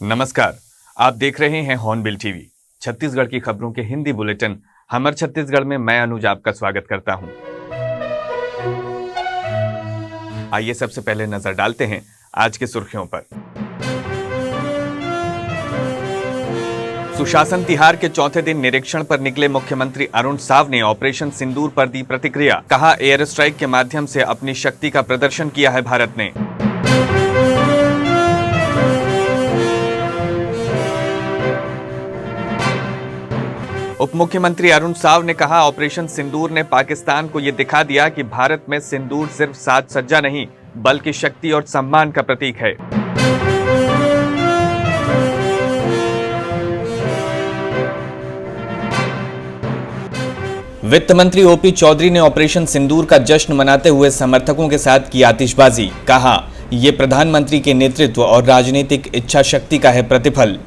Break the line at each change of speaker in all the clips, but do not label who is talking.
नमस्कार। आप देख रहे हैं हॉर्नबिल टीवी। छत्तीसगढ़ की खबरों के हिंदी बुलेटिन हमर छत्तीसगढ़ में मैं अनुज आपका स्वागत करता हूं। आइए सबसे पहले नजर डालते हैं आज की सुर्खियों पर। सुशासन तिहार के चौथे दिन निरीक्षण पर निकले मुख्यमंत्री अरुण साव ने ऑपरेशन सिंदूर पर दी प्रतिक्रिया। कहा, एयर स्ट्राइक के माध्यम से अपनी शक्ति का प्रदर्शन किया है भारत ने। उप मुख्यमंत्री अरुण साव ने कहा, ऑपरेशन सिंदूर ने पाकिस्तान को यह दिखा दिया कि भारत में सिंदूर सिर्फ साज सज्जा नहीं बल्कि शक्ति और सम्मान का प्रतीक है। वित्त मंत्री ओपी चौधरी ने ऑपरेशन सिंदूर का जश्न मनाते हुए समर्थकों के साथ की आतिशबाजी। कहा, यह प्रधानमंत्री के नेतृत्व और राजनीतिक इच्छा शक्ति का है प्रतिफल।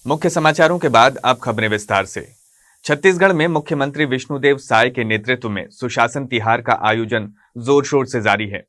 मुख्य समाचारों के बाद अब खबरें विस्तार से। छत्तीसगढ़ में मुख्यमंत्री विष्णुदेव साय के नेतृत्व में सुशासन तिहार का आयोजन जोर शोर से जारी है।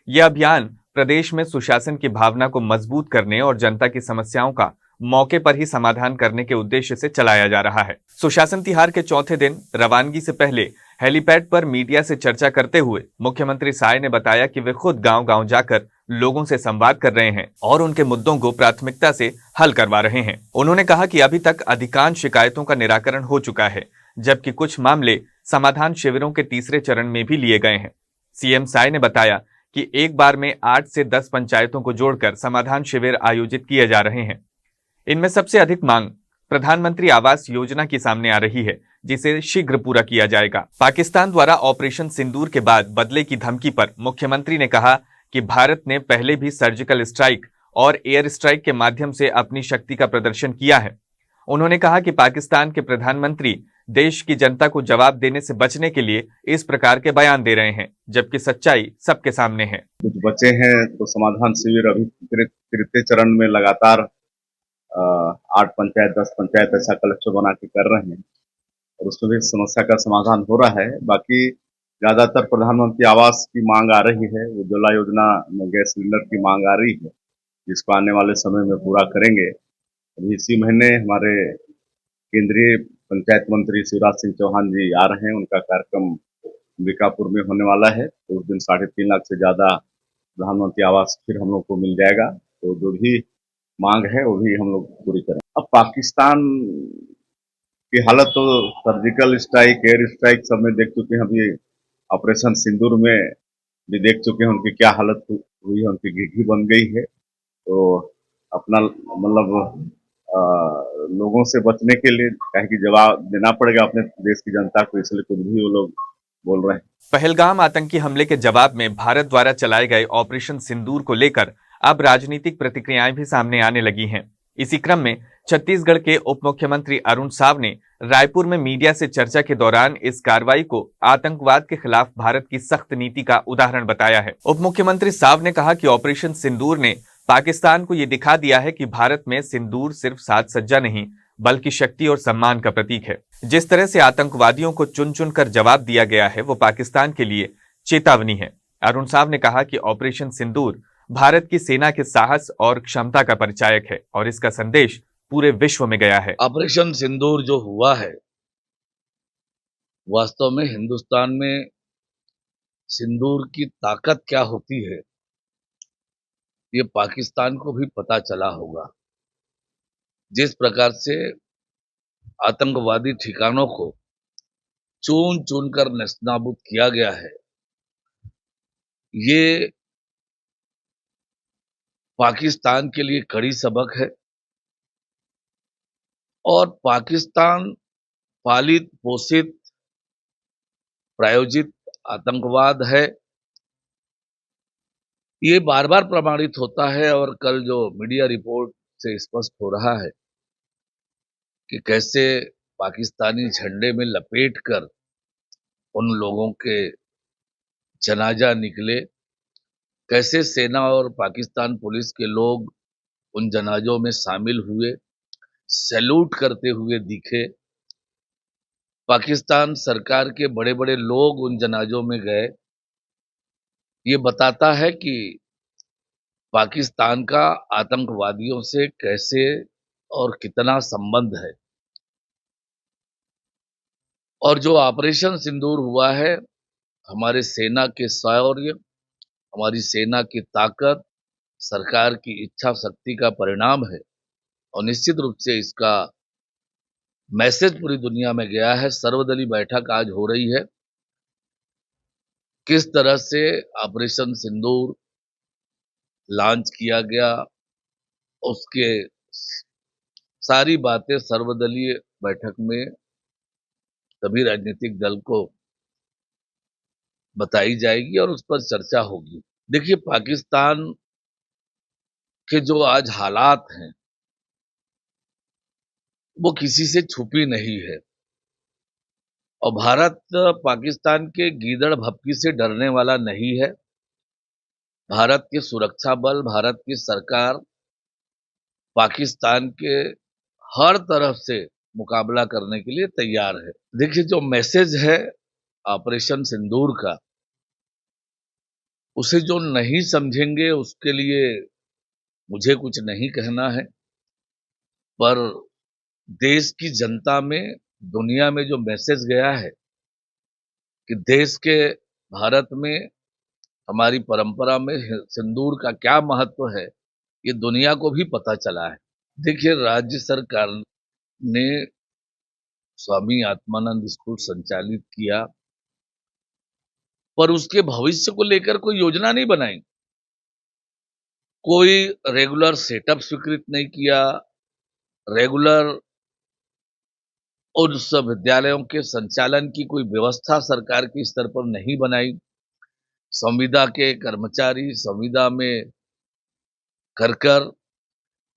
यह अभियान प्रदेश में सुशासन की भावना को मजबूत करने और जनता की समस्याओं का मौके पर ही समाधान करने के उद्देश्य से चलाया जा रहा है। सुशासन तिहार के चौथे दिन रवानगी से पहले हेलीपैड पर मीडिया से चर्चा करते हुए मुख्यमंत्री साय ने बताया कि वे खुद गांव-गांव जाकर लोगों से संवाद कर रहे हैं और उनके मुद्दों को प्राथमिकता से हल करवा रहे हैं। उन्होंने कहा कि अभी तक अधिकांश शिकायतों का निराकरण हो चुका है, जबकि कुछ मामले समाधान शिविरों के तीसरे चरण में भी लिए गए हैं। सीएम साय ने बताया कि एक बार में 8 से 10 पंचायतों को जोड़कर समाधान शिविर आयोजित किए जा रहे हैं। इनमें सबसे अधिक मांग प्रधानमंत्री आवास योजना की सामने आ रही है, जिसे शीघ्र पूरा किया जाएगा। पाकिस्तान द्वारा ऑपरेशन सिंदूर के बाद बदले की धमकी पर मुख्यमंत्री ने कहा कि भारत ने पहले भी सर्जिकल स्ट्राइक और एयर स्ट्राइक के माध्यम से अपनी शक्ति का प्रदर्शन किया है। उन्होंने कहा कि पाकिस्तान के प्रधानमंत्री देश की जनता को जवाब देने से बचने के लिए इस प्रकार के बयान दे रहे हैं, जबकि सच्चाई सबके सामने है।
कुछ बचे हैं तो समाधान शिविर अभी तृतीय चरण में लगातार 8 पंचायत 10 पंचायत ऐसा कलेक्टर बना के कर रहे हैं और उसमें भी समस्या का समाधान हो रहा है। बाकी ज्यादातर प्रधानमंत्री आवास की मांग आ रही है, उज्ज्वला योजना में गैस सिलेंडर की मांग आ रही है, जिसको आने वाले समय में पूरा करेंगे। अभी इसी महीने हमारे केंद्रीय पंचायत मंत्री शिवराज सिंह चौहान जी आ रहे हैं, उनका कार्यक्रम अंबिकापुर में होने वाला है, तो उस दिन 3.5 लाख से ज्यादा प्रधानमंत्री आवास फिर हम लोग को मिल जाएगा। तो जो भी मांग है वो भी हम लोग पूरी करें। अब पाकिस्तान की हालत तो सर्जिकल स्ट्राइक एयर स्ट्राइक सब में देख चुके हैं, अभी ऑपरेशन सिंदूर में भी देख चुके हैं उनकी क्या हालत हुई है, उनकी घिघी बन गई है। तो अपना मतलब लोगों से बचने के लिए कहे कि जवाब देना पड़ेगा अपने देश की जनता को, इसलिए कुछ भी वो लोग बोल रहे हैं।
पहलगाम आतंकी हमले के जवाब में भारत द्वारा चलाए गए ऑपरेशन सिंदूर को लेकर अब राजनीतिक प्रतिक्रियाएं भी सामने आने लगी हैं। इसी क्रम में छत्तीसगढ़ के उप मुख्यमंत्री अरुण साव ने रायपुर में मीडिया से चर्चा के दौरान इस कार्रवाई को आतंकवाद के खिलाफ भारत की सख्त नीति का उदाहरण बताया है। उप मुख्यमंत्री साव ने कहा कि ऑपरेशन सिंदूर ने पाकिस्तान को यह दिखा दिया है कि भारत में सिंदूर सिर्फ साज सज्जा नहीं बल्कि शक्ति और सम्मान का प्रतीक है। जिस तरह से आतंकवादियों को चुन चुन कर जवाब दिया गया है वो पाकिस्तान के लिए चेतावनी है। अरुण साव ने कहा कि ऑपरेशन सिंदूर भारत की सेना के साहस और क्षमता का परिचायक है और इसका संदेश पूरे विश्व में गया है।
ऑपरेशन सिंदूर जो हुआ है, वास्तव में हिंदुस्तान में सिंदूर की ताकत क्या होती है ये पाकिस्तान को भी पता चला होगा। जिस प्रकार से आतंकवादी ठिकानों को चुन चुन कर नेस्तनाबूद किया गया है, ये पाकिस्तान के लिए कड़ी सबक है और पाकिस्तान पालित पोषित प्रायोजित आतंकवाद है, ये बार बार प्रमाणित होता है। और कल जो मीडिया रिपोर्ट से स्पष्ट हो रहा है कि कैसे पाकिस्तानी झंडे में लपेटकर उन लोगों के जनाजा निकले, कैसे सेना और पाकिस्तान पुलिस के लोग उन जनाजों में शामिल हुए, सैल्यूट करते हुए दिखे। पाकिस्तान सरकार के बड़े बड़े लोग उन जनाजों में गए ये बताता है कि पाकिस्तान का आतंकवादियों से कैसे और कितना संबंध है। और जो ऑपरेशन सिंदूर हुआ है, हमारे सेना के शौर्य, हमारी सेना की ताकत, सरकार की इच्छा शक्ति का परिणाम है और निश्चित रूप से इसका मैसेज पूरी दुनिया में गया है। सर्वदलीय बैठक आज हो रही है। किस तरह से ऑपरेशन सिंदूर लॉन्च किया गया, उसके सारी बातें सर्वदलीय बैठक में सभी राजनीतिक दल को बताई जाएगी और उस पर चर्चा होगी। देखिए, पाकिस्तान के जो आज हालात हैं, वो किसी से छुपी नहीं है और भारत पाकिस्तान के गीदड़ भभकी से डरने वाला नहीं है। भारत के सुरक्षा बल, भारत की सरकार पाकिस्तान के हर तरफ से मुकाबला करने के लिए तैयार है। देखिए, जो मैसेज है ऑपरेशन सिंदूर का, उसे जो नहीं समझेंगे उसके लिए मुझे कुछ नहीं कहना है, पर देश की जनता में, दुनिया में जो मैसेज गया है कि देश के, भारत में, हमारी परंपरा में सिंदूर का क्या महत्व है, ये दुनिया को भी पता चला है। देखिए, राज्य सरकार ने स्वामी आत्मानंद स्कूल संचालित किया, पर उसके भविष्य को लेकर कोई योजना नहीं बनाई, कोई रेगुलर सेटअप स्वीकृत नहीं किया, रेगुलर उस विद्यालयों के संचालन की कोई व्यवस्था सरकार के स्तर पर नहीं बनाई। संविदा के कर्मचारी संविदा में कर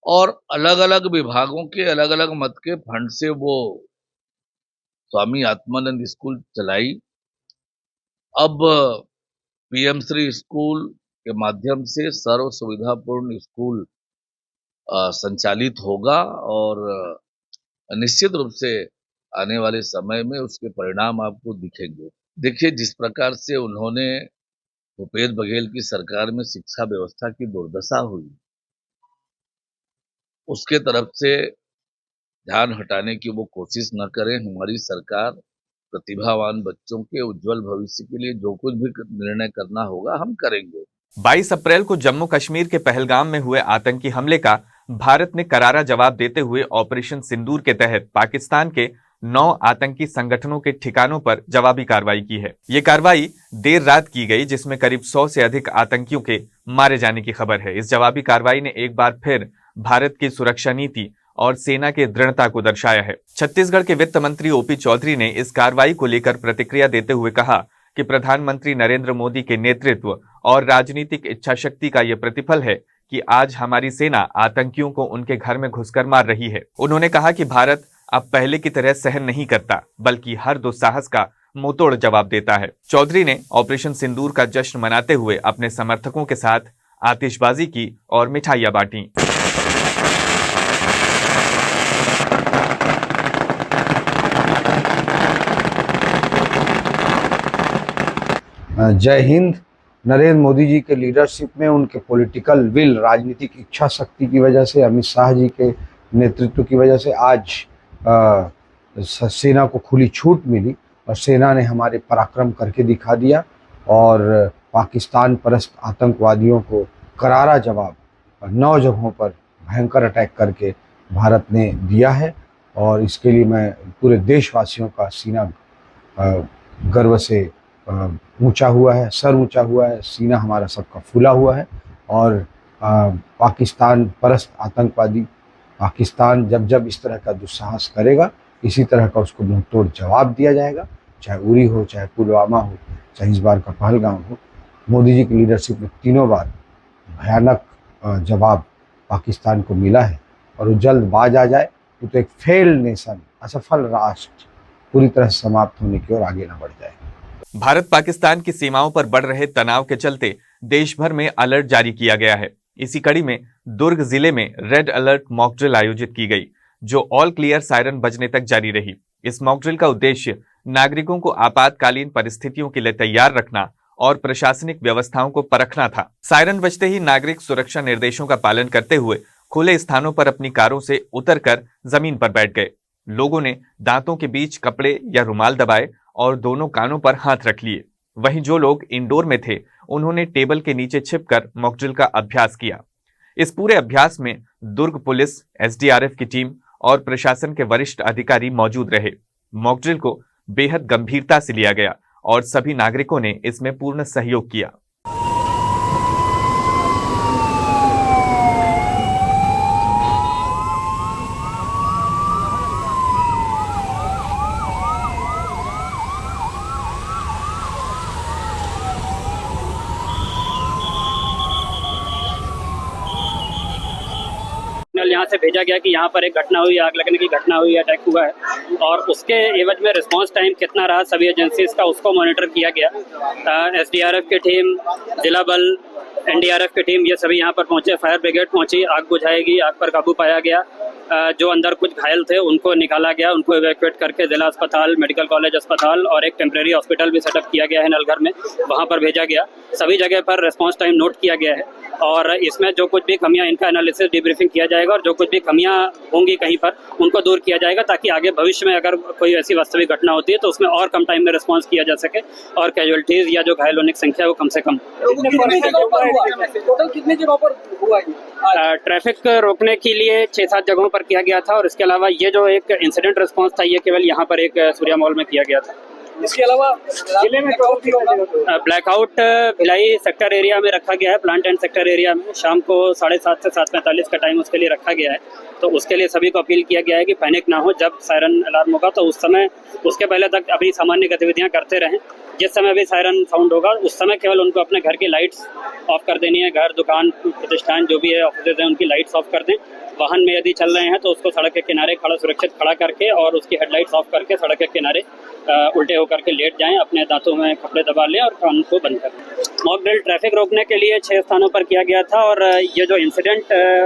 और अलग-अलग विभागों के अलग-अलग मद के फंड से वो स्वामी आत्मानंद स्कूल चलाई। अब पीएम श्री स्कूल के माध्यम से सर्व सुविधापूर्ण स्कूल संचालित होगा और निश्चित रूप से आने वाले समय में उसके परिणाम आपको दिखेंगे। देखिए, जिस प्रकार से उन्होंने भूपेश बघेल की सरकार में शिक्षा व्यवस्था की दुर्दशा हुई, उसके तरफ से ध्यान हटाने की वो कोशिश न करें। हमारी सरकार प्रतिभावान बच्चों के उज्जवल भविष्य के लिए जो कुछ भी निर्णय करना होगा हम करेंगे।
22 अप्रैल को जम्मू कश्मीर के पहलगाम में हुए आतंकी हमले का भारत ने करारा जवाब देते हुए ऑपरेशन सिंदूर के तहत पाकिस्तान के 9 आतंकी संगठनों के ठिकानों पर जवाबी कार्रवाई की है। ये कार्रवाई देर रात की गई, जिसमें करीब 100 से अधिक आतंकियों के मारे जाने की खबर है। इस जवाबी कार्रवाई ने एक बार फिर भारत की सुरक्षा नीति और सेना की दृढ़ता को दर्शाया है। छत्तीसगढ़ के वित्त मंत्री ओपी चौधरी ने इस कार्रवाई को लेकर प्रतिक्रिया देते हुए कहा कि प्रधानमंत्री नरेंद्र मोदी के नेतृत्व और राजनीतिक इच्छा शक्ति का यह प्रतिफल है कि आज हमारी सेना आतंकियों को उनके घर में घुसकर मार रही है। उन्होंने कहा कि भारत अब पहले की तरह सहन नहीं करता, बल्कि हर दुस्साहस का मुंहतोड़ जवाब देता है। चौधरी ने ऑपरेशन सिंदूर का जश्न मनाते हुए अपने समर्थकों के साथ आतिशबाजी की और मिठाइयां बांटी।
जय हिंद। नरेंद्र मोदी जी के लीडरशिप में, उनके पॉलिटिकल विल, राजनीतिक इच्छा शक्ति की वजह से, अमित शाह जी के नेतृत्व की वजह से आज सेना को खुली छूट मिली और सेना ने हमारे पराक्रम करके दिखा दिया और पाकिस्तान परस्त आतंकवादियों को करारा जवाब 9 जगहों पर भयंकर अटैक करके भारत ने दिया है। और इसके लिए मैं पूरे देशवासियों का सीना गर्व से ऊंचा हुआ है, सर ऊंचा हुआ है, सीना हमारा सबका फूला हुआ है। और पाकिस्तान परस्त आतंकवादी, पाकिस्तान जब जब इस तरह का दुस्साहस करेगा, इसी तरह का उसको मुंहतोड़ जवाब दिया जाएगा, चाहे उरी हो, चाहे पुलवामा हो, चाहे इस बार का पहलगाम हो। मोदी जी की लीडरशिप में तीनों बार भयानक जवाब पाकिस्तान को मिला है और वो जल्द बाज आ जाए तो एक फेल्ड नेशन, असफल राष्ट्र पूरी तरह से समाप्त होने की ओर आगे न बढ़ जाए।
भारत पाकिस्तान की सीमाओं पर बढ़ रहे तनाव के चलते देश भर में अलर्ट जारी किया गया है। इसी कड़ी में दुर्ग जिले में रेड अलर्ट मॉक ड्रिल आयोजित की गई, जो ऑल क्लियर सायरन बजने तक जारी रही। इस मॉक ड्रिल का उद्देश्य नागरिकों को आपातकालीन परिस्थितियों के लिए तैयार रखना और प्रशासनिक व्यवस्थाओं को परखना था। सायरन बजते ही नागरिक सुरक्षा निर्देशों का पालन करते हुए खुले स्थानों पर अपनी कारों से उतरकर जमीन पर बैठ गए। लोगों ने दांतों के बीच कपड़े या रुमाल दबाए और दोनों कानों पर हाथ रख लिए। वहीं जो लोग इंडोर में थे उन्होंने टेबल के नीचे छिपकर मॉकड्रिल का अभ्यास किया। इस पूरे अभ्यास में दुर्ग पुलिस, एसडीआरएफ की टीम और प्रशासन के वरिष्ठ अधिकारी मौजूद रहे। मॉकड्रिल को बेहद गंभीरता से लिया गया और सभी नागरिकों ने इसमें पूर्ण सहयोग किया।
यहाँ से भेजा गया कि यहाँ पर एक घटना हुई, आग लगने की घटना हुई, अटैक हुआ है और उसके एवज में रिस्पांस टाइम कितना रहा सभी एजेंसीज का उसको मॉनिटर किया गया। एसडीआरएफ की टीम, जिला बल, एनडीआरएफ की टीम ये सभी यहाँ पर पहुंचे, फायर ब्रिगेड पहुंची, आग बुझाएगी, आग पर काबू पाया गया। जो अंदर कुछ घायल थे उनको निकाला गया, उनको इवैक्यूएट करके जिला अस्पताल, मेडिकल कॉलेज अस्पताल और एक टेम्परेरी हॉस्पिटल भी सेटअप किया गया है नलघर में, वहाँ पर भेजा गया। सभी जगह पर रिस्पांस टाइम नोट किया गया है और इसमें जो कुछ भी कमियां, इनका एनालिसिस, डिब्रीफिंग किया जाएगा और जो कुछ भी कमियां होंगी कहीं पर उनको दूर किया जाएगा ताकि आगे भविष्य में अगर कोई ऐसी वास्तविक घटना होती है तो उसमें और कम टाइम में रिस्पांस किया जा सके और कैजुअलिटीज या जो घायल होने की संख्या है वो कम से कम।
टोटल कितने जगहों पर हुआ है?
ट्रैफिक रोकने के लिए 6-7 जगहों पर किया गया था और इसके अलावा ये जो एक इंसिडेंट रिस्पांस था ये केवल यहाँ पर एक सूर्या मॉल में किया गया था।
इसके अलावा जिले में
ब्लैकआउट भिलाई सेक्टर एरिया में रखा गया है, प्लांट एंड सेक्टर एरिया में शाम को 7:30 से 7:45 का टाइम उसके लिए रखा गया है। तो उसके लिए सभी को अपील किया गया है कि पैनिक ना हो, जब सायरन अलार्म होगा तो उस समय, उसके पहले तक अभी सामान्य गतिविधियां करते रहें। जिस समय भी सायरन साउंड होगा उस समय केवल उनको अपने घर की लाइट्स ऑफ कर देनी है। घर, दुकान, प्रतिष्ठान जो भी है, ऑफिस है, उनकी लाइट्स ऑफ कर दें। वाहन में यदि चल रहे हैं तो उसको सड़क के किनारे सुरक्षित खड़ा करके और उसकी हेडलाइट्स ऑफ करके सड़क के किनारे उल्टे होकर के लेट जाएं, अपने दांतों में कपड़े दबा लें और कान को बंद कर लें। मॉक ड्रिल ट्रैफिक रोकने के लिए 6 स्थानों पर किया गया था और ये जो इंसिडेंट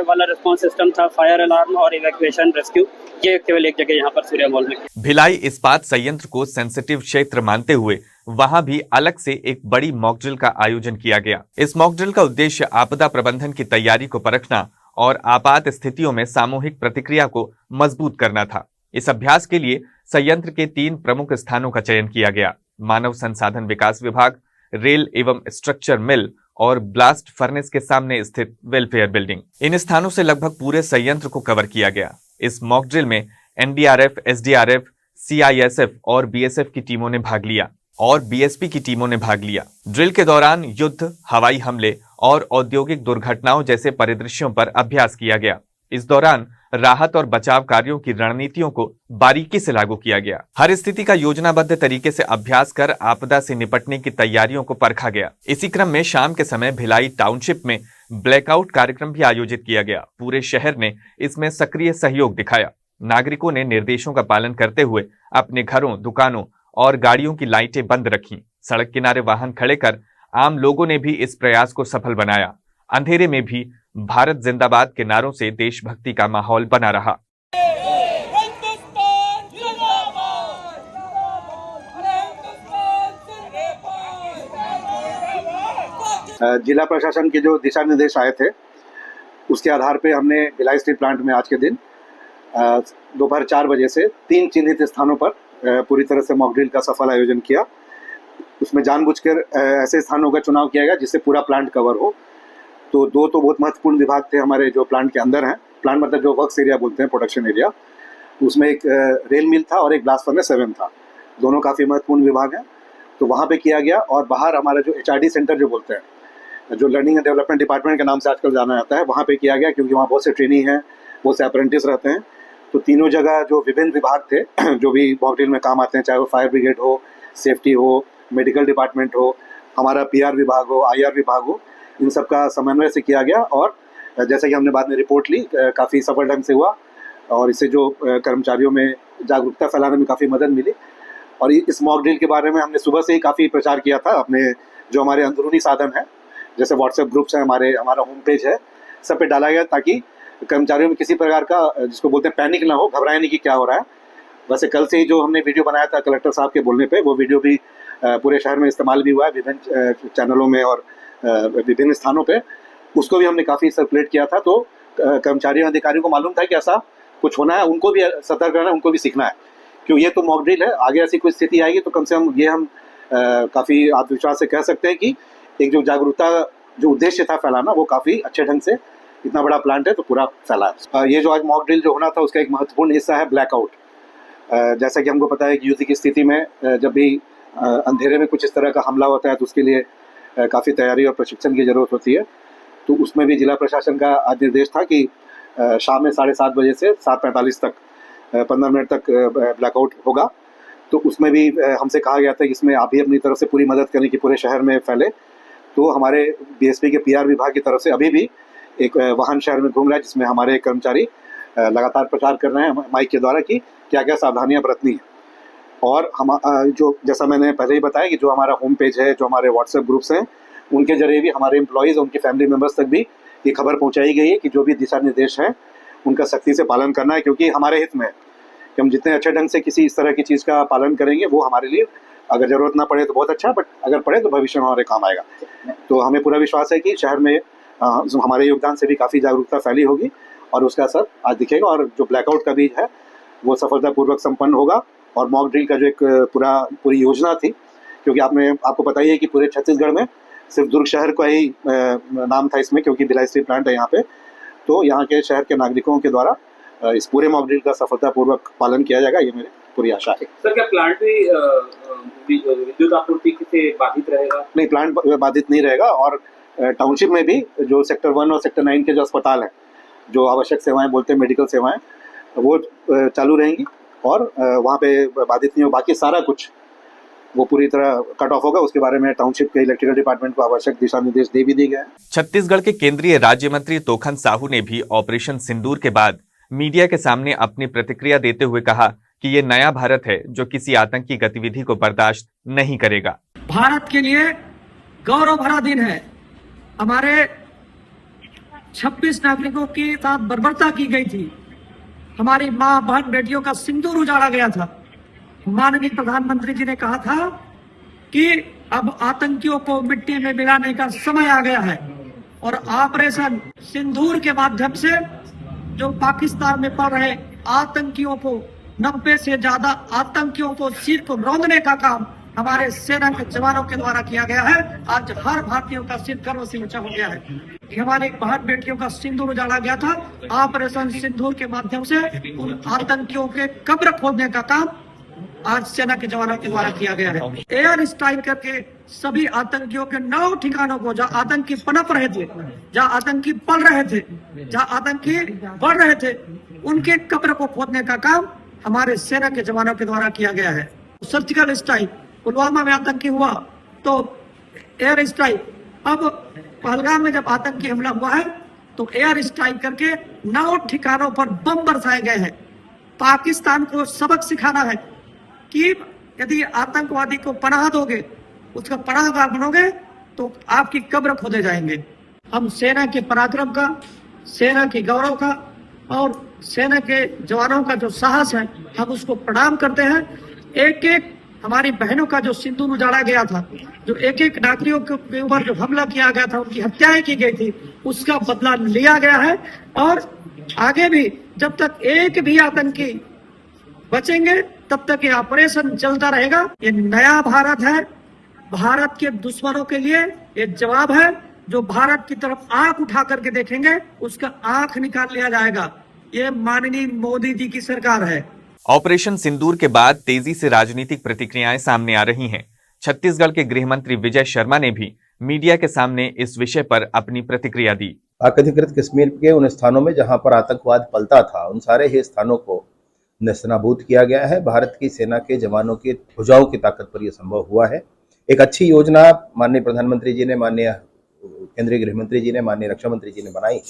वाला रिस्पांस सिस्टम था, फायर अलार्म और इवैक्यूएशन रेस्क्यू, ये केवल एक जगह यहाँ पर सूर्या मॉल में।
भिलाई इस्पात संयंत्र को सेंसिटिव क्षेत्र मानते हुए वहां भी अलग से एक बड़ी मॉकड्रिल का आयोजन किया गया। इस मॉकड्रिल का उद्देश्य आपदा प्रबंधन की तैयारी को परखना और आपात स्थितियों में सामूहिक प्रतिक्रिया को मजबूत करना था। इस अभ्यास के लिए संयंत्र के 3 प्रमुख स्थानों का चयन किया गया: मानव संसाधन विकास विभाग, रेल एवं स्ट्रक्चर मिल और ब्लास्ट फर्नेस के सामने स्थित वेलफेयर बिल्डिंग। इन स्थानों से लगभग पूरे संयंत्र को कवर किया गया। इस मॉकड्रिल में एनडीआरएफ, एसडीआरएफ, सीआईएसएफ और बीएसएफ की टीमों ने भाग लिया और बीएसपी की टीमों ने भाग लिया। ड्रिल के दौरान युद्ध, हवाई हमले और औद्योगिक दुर्घटनाओं जैसे परिदृश्यों पर अभ्यास किया गया। इस दौरान राहत और बचाव कार्यों की रणनीतियों को बारीकी से लागू किया गया। हर स्थिति का योजनाबद्ध तरीके से अभ्यास कर आपदा से निपटने की तैयारियों को परखा गया। इसी क्रम में शाम के समय भिलाई टाउनशिप में ब्लैकआउट कार्यक्रम भी आयोजित किया गया। पूरे शहर ने इसमें सक्रिय सहयोग दिखाया। नागरिकों ने निर्देशों का पालन करते हुए अपने घरों, दुकानों और गाड़ियों की लाइटें बंद रखीं। सड़क किनारे वाहन खड़े कर आम लोगों ने भी इस प्रयास को सफल बनाया। अंधेरे में भी भारत जिंदाबाद के नारों से देशभक्ति का माहौल बना रहा।
जिला प्रशासन के जो दिशा निर्देश आए थे उसके आधार पे हमने भिलाई स्टील प्लांट में आज के दिन दोपहर 4 बजे से 3 चिन्हित स्थानों पर पूरी तरह से मॉक ड्रिल का सफल आयोजन किया। उसमें जानबूझकर ऐसे स्थानों का चुनाव किया गया जिससे पूरा प्लांट कवर हो। तो 2 तो बहुत महत्वपूर्ण विभाग थे हमारे जो प्लांट के अंदर हैं। प्लांट मतलब जो वर्क्स एरिया बोलते हैं, प्रोडक्शन एरिया, उसमें एक रेल मिल था और एक ब्लास्ट फर्नेस 7 था। दोनों काफ़ी महत्वपूर्ण विभाग हैं, तो वहाँ पे किया गया। और बाहर हमारा जो HRD सेंटर जो बोलते हैं, जो लर्निंग एंड डेवलपमेंट डिपार्टमेंट के नाम से आजकल जाना जाता है, वहाँ पे किया गया क्योंकि वहाँ बहुत से ट्रेनी हैं, बहुत से अप्रेंटिस रहते हैं। तो तीनों जगह जो विभिन्न विभाग थे जो भी मॉक ड्रिल में काम आते हैं, चाहे वो फायर ब्रिगेड हो, सेफ्टी हो, मेडिकल डिपार्टमेंट हो, हमारा PR विभाग हो, IR विभाग हो, इन सब का समन्वय से किया गया। और जैसा कि हमने बाद में रिपोर्ट ली, काफ़ी सफल ढंग से हुआ और इससे जो कर्मचारियों में जागरूकता फैलाने में काफ़ी मदद मिली। और इस मॉक ड्रिल के बारे में हमने सुबह से ही काफ़ी प्रचार किया था अपने जो हमारे अंदरूनी साधन हैं, जैसे व्हाट्सएप ग्रुप्स हैं, हमारा होम पेज है, सब पे डाला गया ताकि कर्मचारियों में किसी प्रकार का, जिसको बोलते हैं, पैनिक ना हो, घबराए नहीं कि क्या हो रहा है। वैसे कल से ही जो हमने वीडियो बनाया था कलेक्टर साहब के बोलने पे, वो वीडियो भी पूरे शहर में इस्तेमाल भी हुआ है विभिन्न चैनलों में और विभिन्न स्थानों पे, उसको भी हमने काफ़ी सर्कुलेट किया था। तो कर्मचारियों अधिकारियों को मालूम था कि ऐसा कुछ होना है, उनको भी सतर्क रहना है, उनको भी सीखना है, क्योंकि ये तो मॉक ड्रिल है। आगे ऐसी कोई स्थिति आएगी तो कम से कम ये हम काफ़ी आत्मविश्वास से कह सकते हैं कि एक जो जागरूकता जो उद्देश्य था फैलाना, वो काफ़ी अच्छे ढंग से, इतना बड़ा प्लांट है तो पूरा फैला है। ये जो आज मॉक ड्रिल जो होना था उसका एक महत्वपूर्ण हिस्सा है ब्लैकआउट। जैसा कि हमको पता है कि युद्ध की स्थिति में जब भी अंधेरे में कुछ इस तरह का हमला होता है तो उसके लिए काफ़ी तैयारी और प्रशिक्षण की ज़रूरत होती है। तो उसमें भी जिला प्रशासन का आज निर्देश था कि शाम में 7:30 बजे से 7:45 तक 15 मिनट तक ब्लैकआउट होगा। तो उसमें भी हमसे कहा गया था कि इसमें आप भी अपनी तरफ से पूरी मदद करें कि पूरे शहर में फैले। तो हमारे बीएसपी के पीआर विभाग की तरफ से अभी भी एक वाहन शहर में घूम रहा है, जिसमें हमारे कर्मचारी लगातार प्रचार कर रहे हैं माइक के द्वारा कि क्या क्या सावधानियां बरतनी है। और हम जो जैसा मैंने पहले ही बताया कि जो हमारा होम पेज है, जो हमारे व्हाट्सएप ग्रुप्स हैं, उनके जरिए भी हमारे एम्प्लॉयज़ और उनके फैमिली मेम्बर्स तक भी ये खबर पहुंचाई गई है कि जो भी दिशा निर्देश हैं उनका सख्ती से पालन करना है, क्योंकि हमारे हित में है कि हम जितने अच्छे ढंग से किसी इस तरह की चीज़ का पालन करेंगे वो हमारे लिए, अगर ज़रूरत ना पड़े तो बहुत अच्छा, बट अगर पड़े तो भविष्य में हमारे काम आएगा। तो हमें पूरा विश्वास है कि शहर में हमारे योगदान से भी काफ़ी जागरूकता फैली होगी और उसका असर आज दिखेगा, और जो ब्लैकआउट का बीज है वो सफलतापूर्वक संपन्न होगा। और मॉक ड्रिल का जो एक पूरी योजना थी, क्योंकि आपको पता ही है कि पूरे छत्तीसगढ़ में सिर्फ दुर्ग शहर का ही नाम था इसमें, क्योंकि भिलाई स्टील प्लांट है यहाँ पे। तो यहाँ के शहर के नागरिकों के द्वारा इस पूरे मॉक ड्रिल का सफलतापूर्वक पालन किया जाएगा, ये मेरी पूरी आशा है।
सर, क्या प्लांट भी विद्युत आपूर्ति से बाधित रहेगा?
नहीं, प्लांट बाधित नहीं रहेगा। और टाउनशिप में भी जो सेक्टर 1 और सेक्टर 9 के जो अस्पताल हैं, जो आवश्यक सेवाएं बोलते हैं, मेडिकल सेवाएं, वो चालू रहेंगी और वहाँ पे बाधित नहीं हो। बाकी सारा कुछ वो पूरी तरह कट ऑफ होगा। उसके बारे में टाउनशिप के इलेक्ट्रिकल डिपार्टमेंट को आवश्यक दिशा निर्देश दे भी दिए गए हैं।
छत्तीसगढ़ के केंद्रीय राज्य मंत्री तोखन साहू ने भी ऑपरेशन सिंदूर के बाद मीडिया के सामने अपनी प्रतिक्रिया देते हुए कहा कि ये नया भारत है जो किसी आतंकी गतिविधि को बर्दाश्त नहीं करेगा।
भारत के लिए गौरव भरा दिन है। हमारे 26 नागरिकों के साथ बर्बरता की गई थी। हमारी माँ, बहन, बेटियों का सिंदूर उजाड़ा गया था। माननीय प्रधानमंत्री जी ने कहा था कि अब आतंकियों को मिट्टी में मिलाने का समय आ गया है, और ऑपरेशन सिंदूर के माध्यम से जो पाकिस्तान में पड़ रहे आतंकियों को, 90 से ज्यादा आतंकियों को सिर को रौंदने का काम हमारे सेना के जवानों के द्वारा किया गया है। आज हर भारतीयों का सिर गर्व से ऊंचा हो गया है। हमारी बहन बेटियों का सिंदूर उजाड़ा गया था। ऑपरेशन सिंदूर के माध्यम से उन आतंकियों के कब्र खोदने का काम आज सेना के जवानों के द्वारा किया गया है। एयर स्ट्राइक करके सभी आतंकियों के 9 ठिकानों को, जहाँ आतंकी पनप रहे थे, जहाँ आतंकी पल रहे थे, जहाँ आतंकी बढ़ रहे थे, उनके कब्र को खोदने का काम हमारे सेना के जवानों के द्वारा किया गया है। सर्जिकल स्ट्राइक, पुलवामा में आतंकी हुआ तो एयर स्ट्राइक, अब पहलगाम में जब आतंकी हमला हुआ है तो एयर स्ट्राइक करके 9 ठिकानों पर बम बरसाए गए हैं। पाकिस्तान को सबक सिखाना है कि यदि आतंकवादी को पनाह दोगे, उसका पनाहगाह बनोगे, तो आपकी कब्र खोदे जाएंगे। हम सेना के पराक्रम का, सेना के गौरव का और सेना के जवानों का जो साहस है, हम उसको प्रणाम करते हैं। एक एक हमारी बहनों का जो सिंदूर उजाड़ा गया था, जो एक एक नागरिकों के ऊपर जो हमला किया गया था, उनकी हत्याएं की गई थी, उसका बदला लिया गया है। और आगे भी जब तक एक भी आतंकी बचेंगे तब तक ये ऑपरेशन चलता रहेगा। ये नया भारत है। भारत के दुश्मनों के लिए ये जवाब है। जो भारत की तरफ आंख उठा करके देखेंगे, उसका आंख निकाल लिया जाएगा। ये माननीय मोदी जी की सरकार है।
ऑपरेशन सिंदूर के बाद तेजी से राजनीतिक प्रतिक्रियाएं सामने आ रही हैं। छत्तीसगढ़ के गृह मंत्री विजय शर्मा ने भी मीडिया के सामने इस विषय पर अपनी प्रतिक्रिया दी।
पाक अधिकृत कश्मीर के उन स्थानों में जहां पर आतंकवाद पलता था, उन सारे ही स्थानों को नेस्तनाबूद किया गया है। भारत की सेना के जवानों की भुजाओं की ताकत पर यह संभव हुआ है। एक अच्छी योजना माननीय प्रधानमंत्री जी ने, माननीय केंद्रीय गृह मंत्री जी ने, माननीय रक्षा मंत्री जी ने बनाई,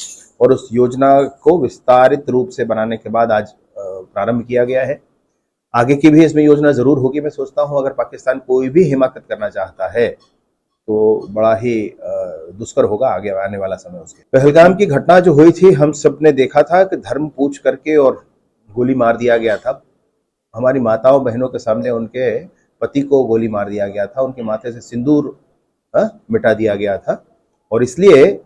और उस योजना को विस्तारित रूप से बनाने के बाद आज प्रारंभ किया गया है। आगे की भी इसमें योजना जरूर होगी। मैं सोचता हूं अगर पाकिस्तान कोई भी हिमाकत करना चाहता है तो बड़ा ही दुष्कर होगा आगे आने वाला समय उसके। पहलगाम की घटना जो हुई थी, हम सब ने देखा था कि धर्म पूछ करके और गोली मार दिया गया था। हमारी माताओं बहनों के सामने उनके पति को गोली मार दिया गया था, उनके माथे से सिंदूर मिटा दिया गया था। और इसलिए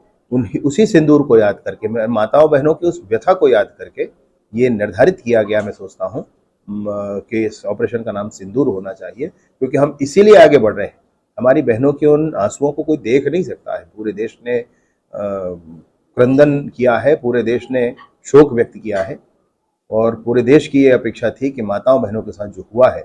उसी सिंदूर को याद करके, माताओं बहनों की उस व्यथा को याद करके ये निर्धारित किया गया, मैं सोचता हूँ कि इस ऑपरेशन का नाम सिंदूर होना चाहिए, क्योंकि हम इसीलिए आगे बढ़ रहे हैं। हमारी बहनों के उन आंसुओं को कोई देख नहीं सकता है। पूरे देश ने क्रंदन किया है, पूरे देश ने शोक व्यक्त किया है, और पूरे देश की ये अपेक्षा थी कि माताओं बहनों के साथ जो हुआ है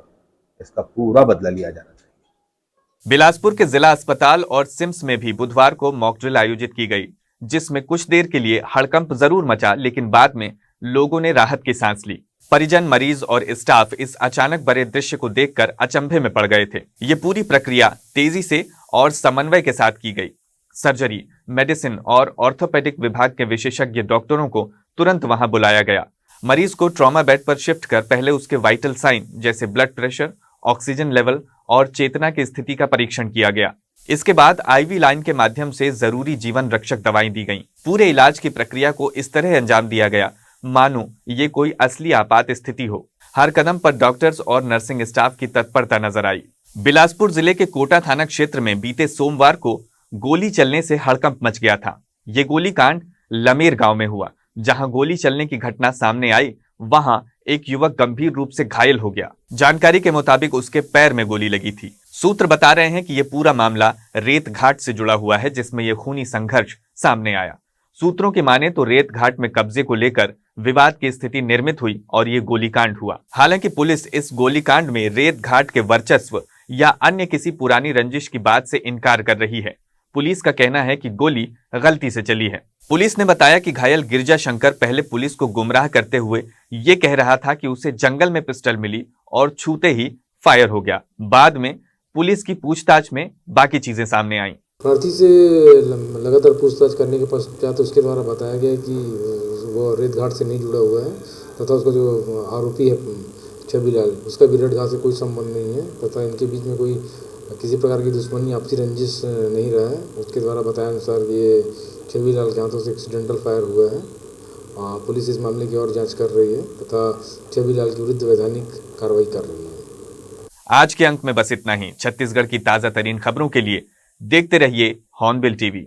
इसका पूरा बदला लिया जाना चाहिए।
बिलासपुर के जिला अस्पताल और सिम्स में भी बुधवार को मॉक ड्रिल आयोजित की गई, जिसमें कुछ देर के लिए हड़कंप जरूर मचा, लेकिन बाद में लोगों ने राहत की सांस ली। परिजन, मरीज और स्टाफ इस अचानक बड़े दृश्य को देखकर अचंभे में पड़ गए थे। ये पूरी प्रक्रिया तेजी से और समन्वय के साथ की गई। सर्जरी, मेडिसिन और ऑर्थोपेडिक विभाग के विशेषज्ञ डॉक्टरों को तुरंत वहां बुलाया गया। मरीज को ट्रॉमा बेड पर शिफ्ट कर पहले उसके वाइटल साइन जैसे ब्लड प्रेशर, ऑक्सीजन लेवल और चेतना की स्थिति का परीक्षण किया गया। इसके बाद आईवी लाइन के माध्यम से जरूरी जीवन रक्षक दवाएं दी गईं। पूरे इलाज की प्रक्रिया को इस तरह अंजाम दिया गया मानो ये कोई असली आपात स्थिति हो। हर कदम पर डॉक्टर्स और नर्सिंग स्टाफ की तत्परता नजर आई। बिलासपुर जिले के कोटा थाना क्षेत्र में बीते सोमवार को गोली चलने से हड़कंप मच गया था। ये गोलीकांड लमेर गांव में हुआ। जहां गोली चलने की घटना सामने आई, वहां एक युवक गंभीर रूप से घायल हो गया। जानकारी के मुताबिक उसके पैर में गोली लगी थी। सूत्र बता रहे हैं कि यह पूरा मामला रेत घाट से जुड़ा हुआ है, जिसमें यह खूनी संघर्ष सामने आया। सूत्रों की माने तो रेत घाट में कब्जे को लेकर विवाद की स्थिति निर्मित हुई और ये गोलीकांड हुआ। हालांकि पुलिस इस गोलीकांड में रेत घाट के वर्चस्व या अन्य किसी पुरानी रंजिश की बात से इनकार कर रही है। पुलिस का कहना है कि गोली गलती से चली है। पुलिस ने बताया कि घायल गिरजा शंकर पहले पुलिस को गुमराह करते हुए ये कह रहा था कि उसे जंगल में पिस्टल मिली और छूते ही फायर हो गया। बाद में पुलिस की पूछताछ में बाकी चीजें सामने आईं।
प्रार्थी से लगातार पूछताछ करने के पश्चात उसके द्वारा बताया गया कि वो रेत घाट से नहीं जुड़ा हुआ है तथा उसका जो आरोपी है छबीलाल, उसका भी रेत घाट से कोई संबंध नहीं है तथा इनके बीच में कोई किसी प्रकार की दुश्मनी, आपसी रंजिश नहीं रहा है। उसके द्वारा बताया अनुसार ये छबीलाल के हाथों से एक्सीडेंटल फायर हुआ है। पुलिस इस मामले की और जाँच कर रही है तथा छबीलाल के विरुद्ध वैधानिक कार्रवाई कर रही है।
आज के अंक में बस इतना ही। छत्तीसगढ़ की ताजा तरीन खबरों के लिए देखते रहिए हॉर्नबिल टीवी।